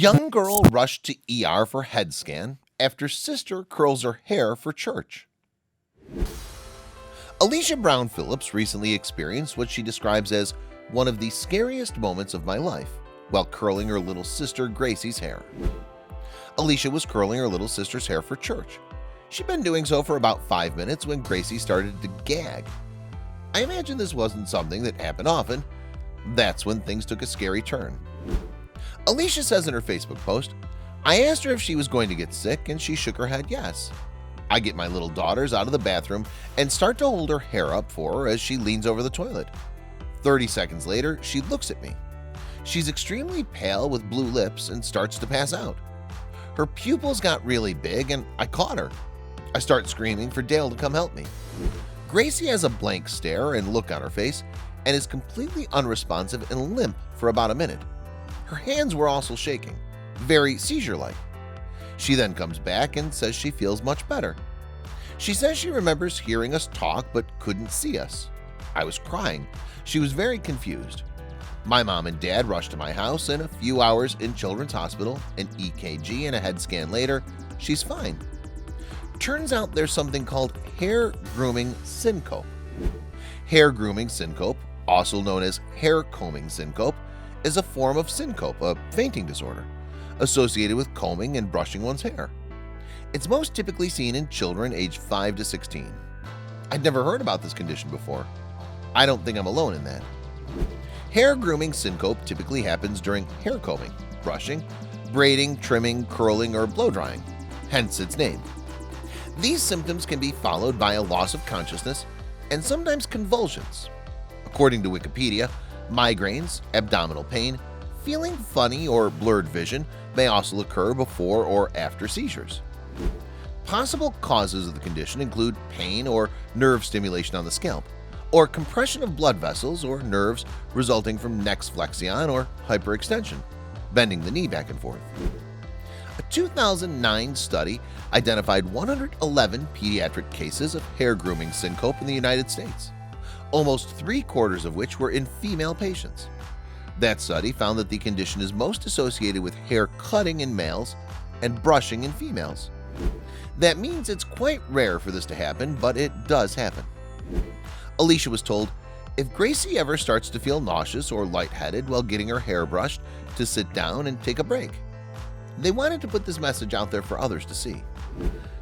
Young girl rushed to ER for head scan after sister curls her hair for church. Alicia Brown Phillips recently experienced what she describes as one of the scariest moments of my life while curling her little sister Gracie's hair. Alicia was curling her little sister's hair for church. She'd been doing so for about 5 minutes when Gracie started to gag. I imagine this wasn't something that happened often. That's when things took a scary turn. Alicia says in her Facebook post, "I asked her if she was going to get sick and she shook her head yes. I get my little daughters out of the bathroom and start to hold her hair up for her as she leans over the toilet. 30 seconds later, she looks at me. She's extremely pale with blue lips and starts to pass out. Her pupils got really big and I caught her. I start screaming for Dale to come help me. Gracie has a blank stare and look on her face and is completely unresponsive and limp for about a minute. Her hands were also shaking, very seizure-like. She then comes back and says she feels much better. She says she remembers hearing us talk but couldn't see us. I was crying. She was very confused. My mom and dad rushed to my house and a few hours in Children's Hospital, an EKG and a head scan later, she's fine. Turns out there's something called hair grooming syncope. Hair grooming syncope, also known as hair combing syncope, is a form of syncope, a fainting disorder, associated with combing and brushing one's hair. It's most typically seen in children aged 5 to 16. I'd never heard about this condition before. I don't think I'm alone in that. Hair grooming syncope typically happens during hair combing, brushing, braiding, trimming, curling, or blow drying, hence its name. These symptoms can be followed by a loss of consciousness and sometimes convulsions. According to Wikipedia, migraines, abdominal pain, feeling funny or blurred vision may also occur before or after seizures. Possible causes of the condition include pain or nerve stimulation on the scalp, or compression of blood vessels or nerves resulting from neck flexion or hyperextension, bending the knee back and forth. A 2009 study identified 111 pediatric cases of hair grooming syncope in the United States, almost 3/4 of which were in female patients. That study found that the condition is most associated with hair cutting in males and brushing in females. That means it's quite rare for this to happen, but it does happen. Alicia was told, if Gracie ever starts to feel nauseous or lightheaded while getting her hair brushed, to sit down and take a break. They wanted to put this message out there for others to see.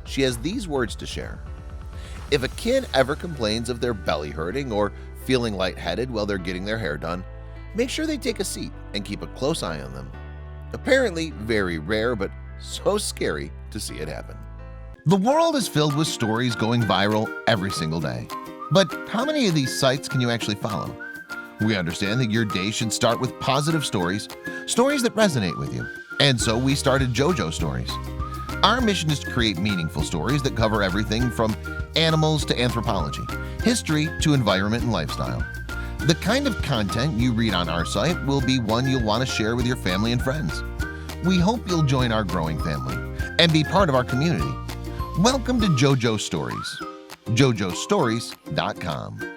She has these words to share. If a kid ever complains of their belly hurting or feeling lightheaded while they're getting their hair done, make sure they take a seat and keep a close eye on them. Apparently very rare, but so scary to see it happen. The world is filled with stories going viral every single day. But how many of these sites can you actually follow? We understand that your day should start with positive stories, stories that resonate with you. And so we started JoJo Stories. Our mission is to create meaningful stories that cover everything from animals to anthropology, history to environment and lifestyle. The kind of content you read on our site will be one you'll want to share with your family and friends. We hope you'll join our growing family and be part of our community. Welcome to JoJo Stories. JoJoStories.com.